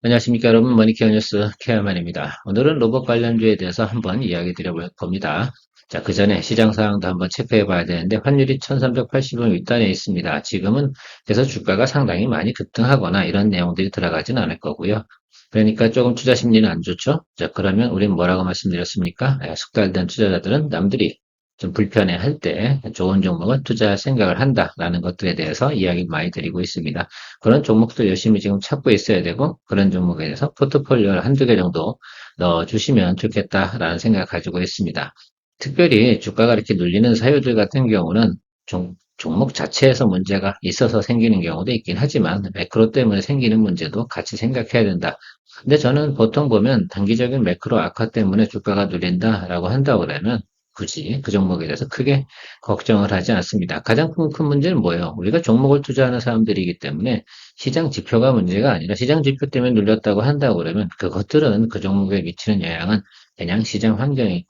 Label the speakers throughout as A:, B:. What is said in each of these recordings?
A: 안녕하십니까 여러분, 머니케어 뉴스 케어만입니다. 오늘은 로봇 관련주에 대해서 한번 이야기 드려볼 겁니다. 자, 그 전에 시장 상황도 한번 체크해 봐야 되는데 환율이 1380원 윗단에 있습니다. 지금은 그래서 주가가 상당히 많이 급등하거나 이런 내용들이 들어가진 않을 거고요. 그러니까 조금 투자 심리는 안 좋죠. 자, 그러면 우린 뭐라고 말씀드렸습니까? 숙달된 투자자들은 남들이 좀 불편해할 때 좋은 종목은 투자할 생각을 한다라는 것들에 대해서 이야기 많이 드리고 있습니다. 그런 종목도 열심히 지금 찾고 있어야 되고 그런 종목에 대해서 포트폴리오를 한두 개 정도 넣어주시면 좋겠다라는 생각을 가지고 있습니다. 특별히 주가가 이렇게 눌리는 사유들 같은 경우는 종목 자체에서 문제가 있어서 생기는 경우도 있긴 하지만 매크로 때문에 생기는 문제도 같이 생각해야 된다. 근데 저는 보통 보면 단기적인 매크로 악화 때문에 주가가 눌린다라고 한다고 그러면 굳이 그 종목에 대해서 크게 걱정을 하지 않습니다. 가장 큰 문제는 뭐예요? 우리가 종목을 투자하는 사람들이기 때문에 시장 지표가 문제가 아니라 시장 지표 때문에 눌렸다고 한다고 그러면 그것들은 그 종목에 미치는 영향은 그냥 시장 환경일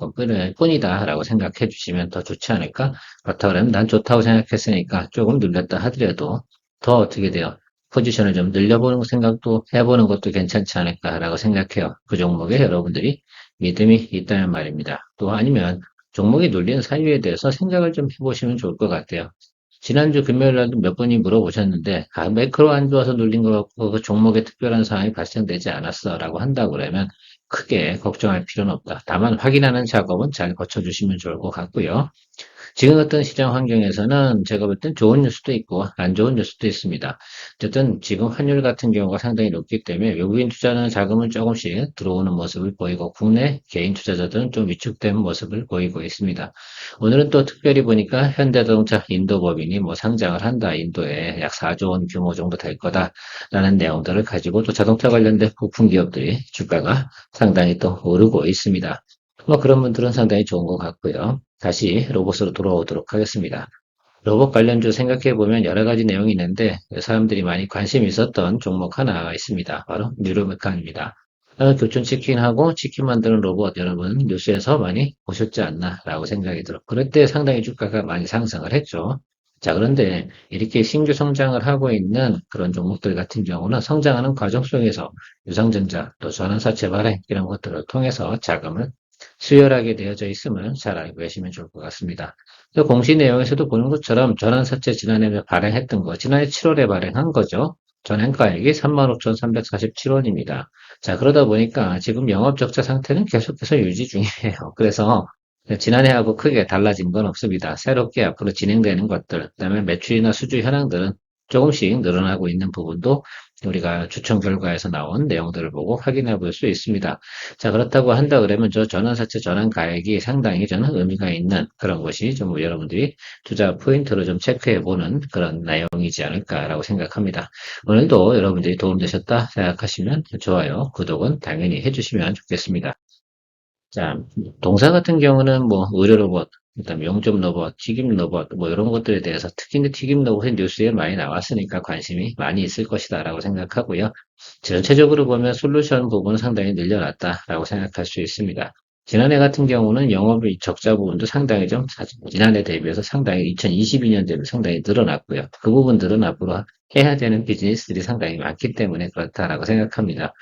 A: 뿐이다라고 생각해 주시면 더 좋지 않을까? 그렇다고 그러면 난 좋다고 생각했으니까 조금 눌렸다 하더라도 더 어떻게 돼요? 포지션을 좀 늘려보는 생각도 해보는 것도 괜찮지 않을까라고 생각해요. 그 종목에 여러분들이 믿음이 있다는 말입니다. 또 아니면 종목이 눌리는 사유에 대해서 생각을 좀 해보시면 좋을 것 같아요. 지난주 금요일 날도 몇 분이 물어보셨는데, 매크로 안 좋아서 눌린 것 같고, 그 종목에 특별한 상황이 발생되지 않았어. 라고 한다고 그러면 크게 걱정할 필요는 없다. 다만 확인하는 작업은 잘 거쳐주시면 좋을 것 같고요. 지금 같은 시장 환경에서는 제가 볼 땐 좋은 뉴스도 있고 안 좋은 뉴스도 있습니다. 어쨌든 지금 환율 같은 경우가 상당히 높기 때문에 외국인 투자는 자금을 조금씩 들어오는 모습을 보이고 국내 개인 투자자들은 좀 위축된 모습을 보이고 있습니다. 오늘은 또 특별히 보니까 현대자동차 인도법인이 뭐 상장을 한다. 인도에 약 4조 원 규모 정도 될 거다라는 내용들을 가지고 또 자동차 관련된 부품 기업들이 주가가 상당히 또 오르고 있습니다. 뭐 그런 분들은 상당히 좋은 것 같고요. 다시 로봇으로 돌아오도록 하겠습니다. 로봇 관련주 생각해 보면 여러 가지 내용이 있는데 사람들이 많이 관심 있었던 종목 하나가 있습니다. 바로 뉴로메카입니다. 교촌치킨하고 치킨 만드는 로봇 여러분 뉴스에서 많이 보셨지 않나 라고 생각이 들어. 그럴 때 상당히 주가가 많이 상승을 했죠. 자, 그런데 이렇게 신규 성장을 하고 있는 그런 종목들 같은 경우는 성장하는 과정 속에서 유상증자 또 전환사채 발행 이런 것들을 통해서 자금을 수혈하게 되어져 있음을 잘 알고 계시면 좋을 것 같습니다. 또 공시 내용에서도 보는 것처럼 전환사채 지난해 발행했던 거, 지난해 7월에 발행한 거죠. 전행가액이 35,347원입니다. 자, 그러다 보니까 지금 영업적자 상태는 계속해서 유지 중이에요. 그래서 지난해하고 크게 달라진 건 없습니다. 새롭게 앞으로 진행되는 것들, 그다음에 매출이나 수주 현황들은 조금씩 늘어나고 있는 부분도 우리가 추천 결과에서 나온 내용들을 보고 확인해 볼 수 있습니다. 자, 그렇다고 한다 그러면 저 전환사채 전환가액이 상당히 저는 의미가 있는 그런 것이 좀 여러분들이 투자 포인트로 좀 체크해 보는 그런 내용이지 않을까라고 생각합니다. 오늘도 여러분들이 도움되셨다 생각하시면 좋아요, 구독은 당연히 해주시면 좋겠습니다. 자, 동사 같은 경우는 뭐 의료 로봇, 그다음에 용접 로봇, 튀김 로봇 뭐 이런 것들에 대해서 특히 튀김 로봇의 뉴스에 많이 나왔으니까 관심이 많이 있을 것이다라고 생각하고요. 전체적으로 보면 솔루션 부분은 상당히 늘려났다라고 생각할 수 있습니다. 지난해 같은 경우는 영업의 적자 부분도 상당히 좀 지난해 대비해서 상당히 2022년 대비 상당히 늘어났고요. 그 부분들은 앞으로 해야 되는 비즈니스들이 상당히 많기 때문에 그렇다라고 생각합니다.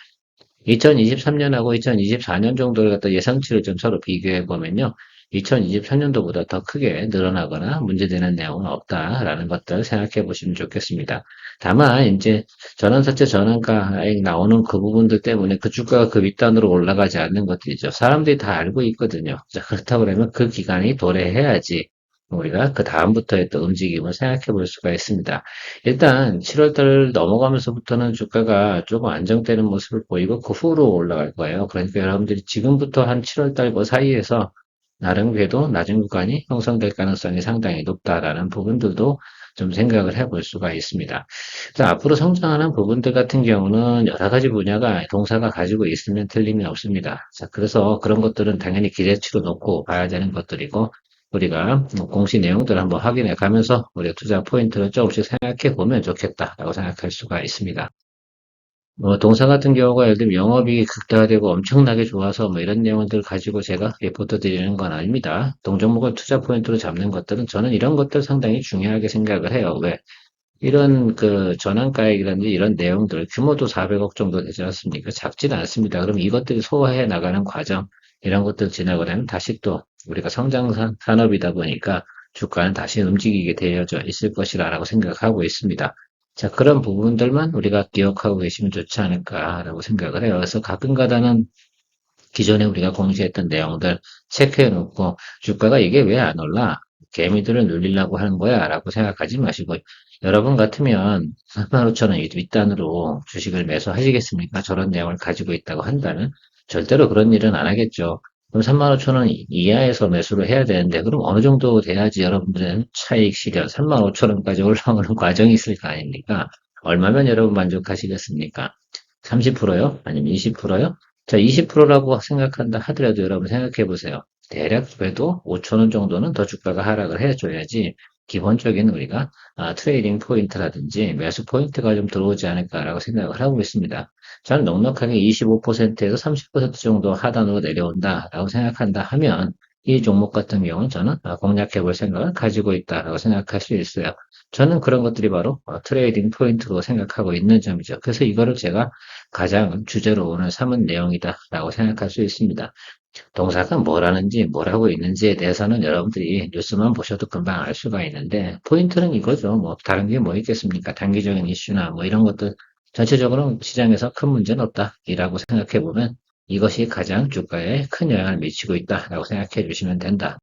A: 2023년하고 2024년 정도를 갖다 예상치를 좀 서로 비교해 보면요. 2023년도보다 더 크게 늘어나거나 문제되는 내용은 없다라는 것들 생각해 보시면 좋겠습니다. 다만 이제 전환사채 전환가에 나오는 그 부분들 때문에 그 주가가 그 윗단으로 올라가지 않는 것들이죠. 사람들이 다 알고 있거든요. 자, 그렇다고 그러면 그 기간이 도래해야지 우리가 그 다음부터의 또 움직임을 생각해 볼 수가 있습니다. 일단 7월달 넘어가면서부터는 주가가 조금 안정되는 모습을 보이고 그 후로 올라갈 거예요. 그러니까 여러분들이 지금부터 한 7월달 그 사이에서 나름 그래도 낮은 구간이 형성될 가능성이 상당히 높다라는 부분들도 좀 생각을 해볼 수가 있습니다. 그래서 앞으로 성장하는 부분들 같은 경우는 여러 가지 분야가 동사가 가지고 있으면 틀림이 없습니다. 자, 그래서 그런 것들은 당연히 기대치로 놓고 봐야 되는 것들이고 우리가 공시 내용들을 한번 확인해 가면서 우리가 투자 포인트를 조금씩 생각해 보면 좋겠다라고 생각할 수가 있습니다. 뭐 동사 같은 경우가 예를 들면 영업이익이 극대화되고 엄청나게 좋아서 뭐 이런 내용들을 가지고 제가 리포트 드리는 건 아닙니다. 동종목을 투자 포인트로 잡는 것들은 저는 이런 것들 상당히 중요하게 생각을 해요. 왜? 이런 그 전환가액이라든지 이런 내용들 규모도 400억 정도 되지 않습니까? 작지는 않습니다. 그럼 이것들이 소화해 나가는 과정 이런 것들 지나고 나면 다시 또 우리가 성장 산업이다 보니까 주가는 다시 움직이게 되어져 있을 것이라고 생각하고 있습니다. 자, 그런 부분들만 우리가 기억하고 계시면 좋지 않을까라고 생각을 해요. 그래서 가끔가다는 기존에 우리가 공시했던 내용들 체크해 놓고 주가가 이게 왜 안 올라? 개미들을 눌리려고 하는 거야? 라고 생각하지 마시고 여러분 같으면 45,000원 윗단으로 주식을 매수하시겠습니까? 저런 내용을 가지고 있다고 한다면 절대로 그런 일은 안 하겠죠. 그럼 35,000원 이하에서 매수를 해야 되는데 그럼 어느 정도 돼야지 여러분들은 차익 실현 35,000원까지 올라오는 과정이 있을 거 아닙니까? 얼마면 여러분 만족하시겠습니까? 30%요? 아니면 20%요? 자, 20%라고 생각한다 하더라도 여러분 생각해 보세요. 대략 그래도 5천 원 정도는 더 주가가 하락을 해줘야지 기본적인 우리가 트레이딩 포인트라든지 매수 포인트가 좀 들어오지 않을까라고 생각을 하고 있습니다. 저는 넉넉하게 25%에서 30% 정도 하단으로 내려온다라고 생각한다 하면 이 종목 같은 경우는 저는 공략해 볼 생각을 가지고 있다라고 생각할 수 있어요. 저는 그런 것들이 바로 트레이딩 포인트로 생각하고 있는 점이죠. 그래서 이거를 제가 가장 주제로 오늘 삼은 내용이다라고 생각할 수 있습니다. 동사가 뭘 하는지, 뭘 하고 있는지에 대해서는 여러분들이 뉴스만 보셔도 금방 알 수가 있는데, 포인트는 이거죠. 뭐, 다른 게 뭐 있겠습니까? 단기적인 이슈나 뭐 이런 것들, 전체적으로 시장에서 큰 문제는 없다. 이라고 생각해 보면 이것이 가장 주가에 큰 영향을 미치고 있다라고 생각해 주시면 된다.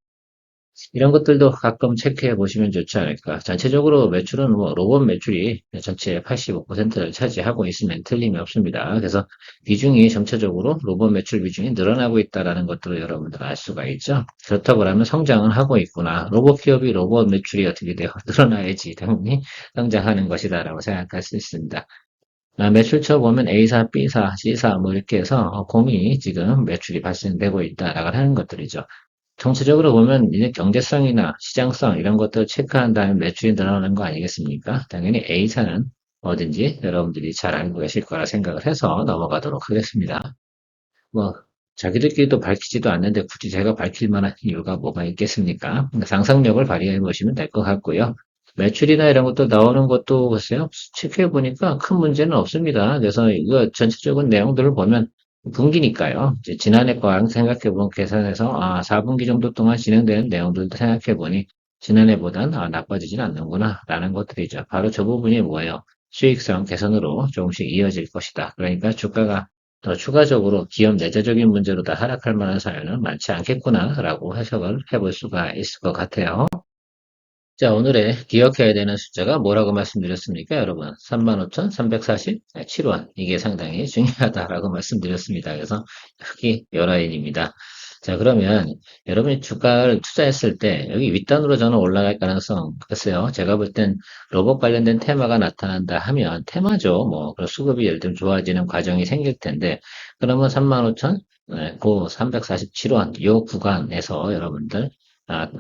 A: 이런 것들도 가끔 체크해 보시면 좋지 않을까. 전체적으로 매출은 뭐 로봇 매출이 전체의 85%를 차지하고 있으면 틀림이 없습니다. 그래서 비중이 전체적으로 로봇 매출 비중이 늘어나고 있다는 것들을 여러분들 알 수가 있죠. 그렇다고 하면 성장은 하고 있구나. 로봇 기업이 로봇 매출이 어떻게 돼요? 늘어나야지 당연히 성장하는 것이다라고 생각할 수 있습니다. 매출처 보면 A사, B사, C사 뭐 이렇게 해서 공이 지금 매출이 발생되고 있다라고 하는 것들이죠. 총체적으로 보면 이제 경제성이나 시장성 이런 것들을 체크한 다음에 매출이 늘어나는 거 아니겠습니까? 당연히 A사는 뭐든지 여러분들이 잘 알고 계실 거라 생각을 해서 넘어가도록 하겠습니다. 뭐 자기들끼리도 밝히지도 않는데 굳이 제가 밝힐 만한 이유가 뭐가 있겠습니까? 상상력을 발휘해 보시면 될 것 같고요. 매출이나 이런 것도 나오는 것도 글쎄요, 체크해 보니까 큰 문제는 없습니다. 그래서 이거 전체적인 내용들을 보면 분기니까요. 이제 지난해 거 생각해 본 계산해서 4분기 정도 동안 진행되는 내용들도 생각해 보니 지난해보단 나빠지진 않는구나 라는 것들이죠. 바로 저 부분이 뭐예요? 수익성 개선으로 조금씩 이어질 것이다. 그러니까 주가가 더 추가적으로 기업 내재적인 문제로 다 하락할 만한 사유는 많지 않겠구나라고 해석을 해볼 수가 있을 것 같아요. 자, 오늘의 기억해야 되는 숫자가 뭐라고 말씀드렸습니까, 여러분? 35,347원. 이게 상당히 중요하다라고 말씀드렸습니다. 그래서 여기 열라인입니다. 자, 그러면 여러분이 주가를 투자했을 때 여기 윗단으로 저는 올라갈 가능성, 글쎄요. 제가 볼 땐 로봇 관련된 테마가 나타난다 하면 테마죠. 뭐, 그런 수급이 예를 들면 좋아지는 과정이 생길 텐데, 그러면 35,000, 고 347원, 요 구간에서 여러분들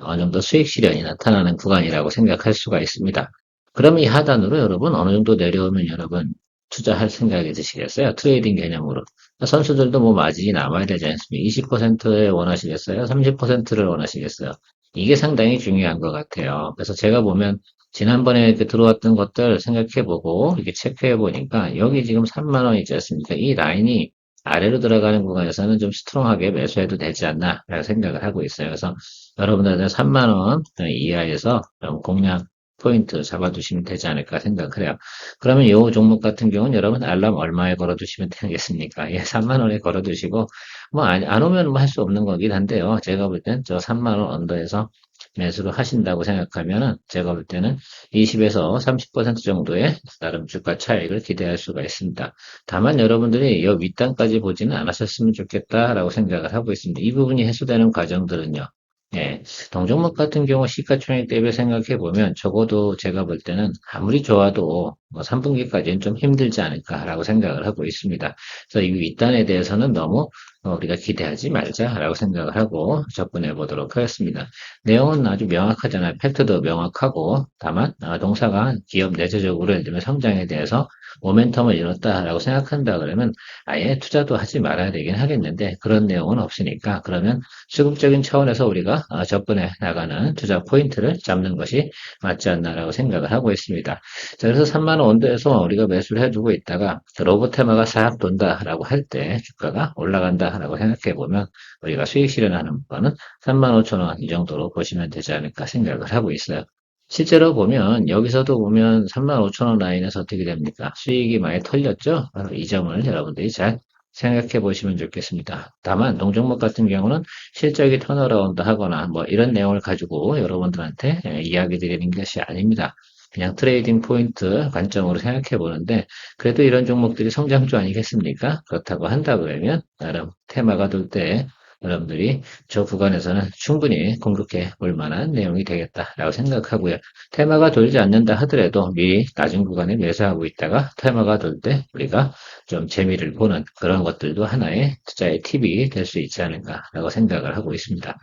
A: 어느 정도 수익 실현이 나타나는 구간이라고 생각할 수가 있습니다. 그럼 이 하단으로 여러분 어느 정도 내려오면 여러분 투자할 생각이 드시겠어요? 트레이딩 개념으로. 선수들도 뭐 마진이 남아야 되지 않습니까? 20%에 원하시겠어요? 30%를 원하시겠어요? 이게 상당히 중요한 것 같아요. 그래서 제가 보면 지난번에 이렇게 들어왔던 것들 생각해보고 이렇게 체크해보니까 여기 지금 3만 원 있지 않습니까? 이 라인이 아래로 들어가는 구간에서는 좀 스트롱하게 매수해도 되지 않나 라고 생각을 하고 있어요. 그래서 여러분들은 3만 원 이하에서 공략 포인트 잡아두시면 되지 않을까 생각을 해요. 그러면 이 종목 같은 경우는 여러분 알람 얼마에 걸어두시면 되겠습니까? 예, 3만 원에 걸어두시고 뭐 안 오면 뭐 할 수 없는 거긴 한데요. 제가 볼 땐 저 3만 원 언더에서 매수를 하신다고 생각하면은 제가 볼 때는 20에서 30% 정도의 나름 주가 차익을 기대할 수가 있습니다. 다만 여러분들이 이 윗단까지 보지는 않으셨으면 좋겠다라고 생각을 하고 있습니다. 이 부분이 해소되는 과정들은요. 예, 동종목 같은 경우 시가총액 대비 생각해 보면 적어도 제가 볼 때는 아무리 좋아도 뭐 3분기까지는 좀 힘들지 않을까라고 생각을 하고 있습니다. 그래서 이 윗단에 대해서는 너무 우리가 기대하지 말자라고 생각을 하고 접근해 보도록 하겠습니다. 내용은 아주 명확하잖아요. 팩트도 명확하고 다만 동사가 기업 내재적으로 예를 들면 성장에 대해서 모멘텀을 잃었다라고 생각한다 그러면 아예 투자도 하지 말아야 되긴 하겠는데 그런 내용은 없으니까 그러면 수급적인 차원에서 우리가 접근해 나가는 투자 포인트를 잡는 것이 맞지 않나라고 생각을 하고 있습니다. 자, 그래서 3만 원 언더에서 우리가 매수를 해두고 있다가 로봇 테마가 싹 돈다라고 할 때 주가가 올라간다라고 생각해 보면 우리가 수익 실현하는 거는 3만 5천 원 이 정도로 보시면 되지 않을까 생각을 하고 있어요. 실제로 보면 여기서도 보면 3만 5천 원 라인에서 어떻게 됩니까? 수익이 많이 털렸죠? 바로 이 점을 여러분들이 잘 생각해 보시면 좋겠습니다. 다만 동종목 같은 경우는 실적이 턴어라운드 하거나 뭐 이런 내용을 가지고 여러분들한테 이야기 드리는 것이 아닙니다. 그냥 트레이딩 포인트 관점으로 생각해 보는데 그래도 이런 종목들이 성장주 아니겠습니까? 그렇다고 한다 그러면 나름 테마가 돌 때 여러분들이 저 구간에서는 충분히 공격해 볼 만한 내용이 되겠다라고 생각하고요. 테마가 돌지 않는다 하더라도 미리 낮은 구간에 매수하고 있다가 테마가 돌 때 우리가 좀 재미를 보는 그런 것들도 하나의 투자의 팁이 될 수 있지 않을까라고 생각을 하고 있습니다.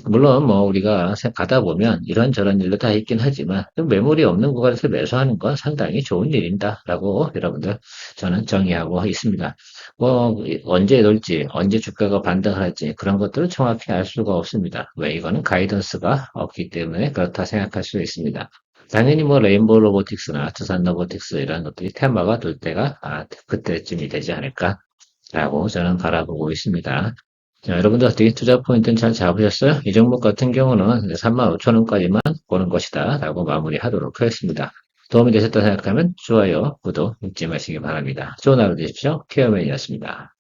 A: 물론 뭐 우리가 가다 보면 이런저런 일도 다 있긴 하지만 좀 매물이 없는 구간에서 매수하는 건 상당히 좋은 일이다라고 여러분들 저는 정의하고 있습니다. 뭐 언제 돌지 언제 주가가 반등할지 그런 것들은 정확히 알 수가 없습니다. 왜 이거는 가이던스가 없기 때문에 그렇다 생각할 수 있습니다. 당연히 뭐 레인보우 로보틱스나 두산 로보틱스 이런 것들이 테마가 돌 때가 그때쯤이 되지 않을까라고 저는 바라보고 있습니다. 자, 여러분들 어떻게 투자 포인트는 잘 잡으셨어요? 이 종목 같은 경우는 3만 5천 원까지만 보는 것이다 라고 마무리하도록 하겠습니다. 도움이 되셨다 생각하면 좋아요, 구독 잊지 마시기 바랍니다. 좋은 하루 되십시오. 케어맨이었습니다.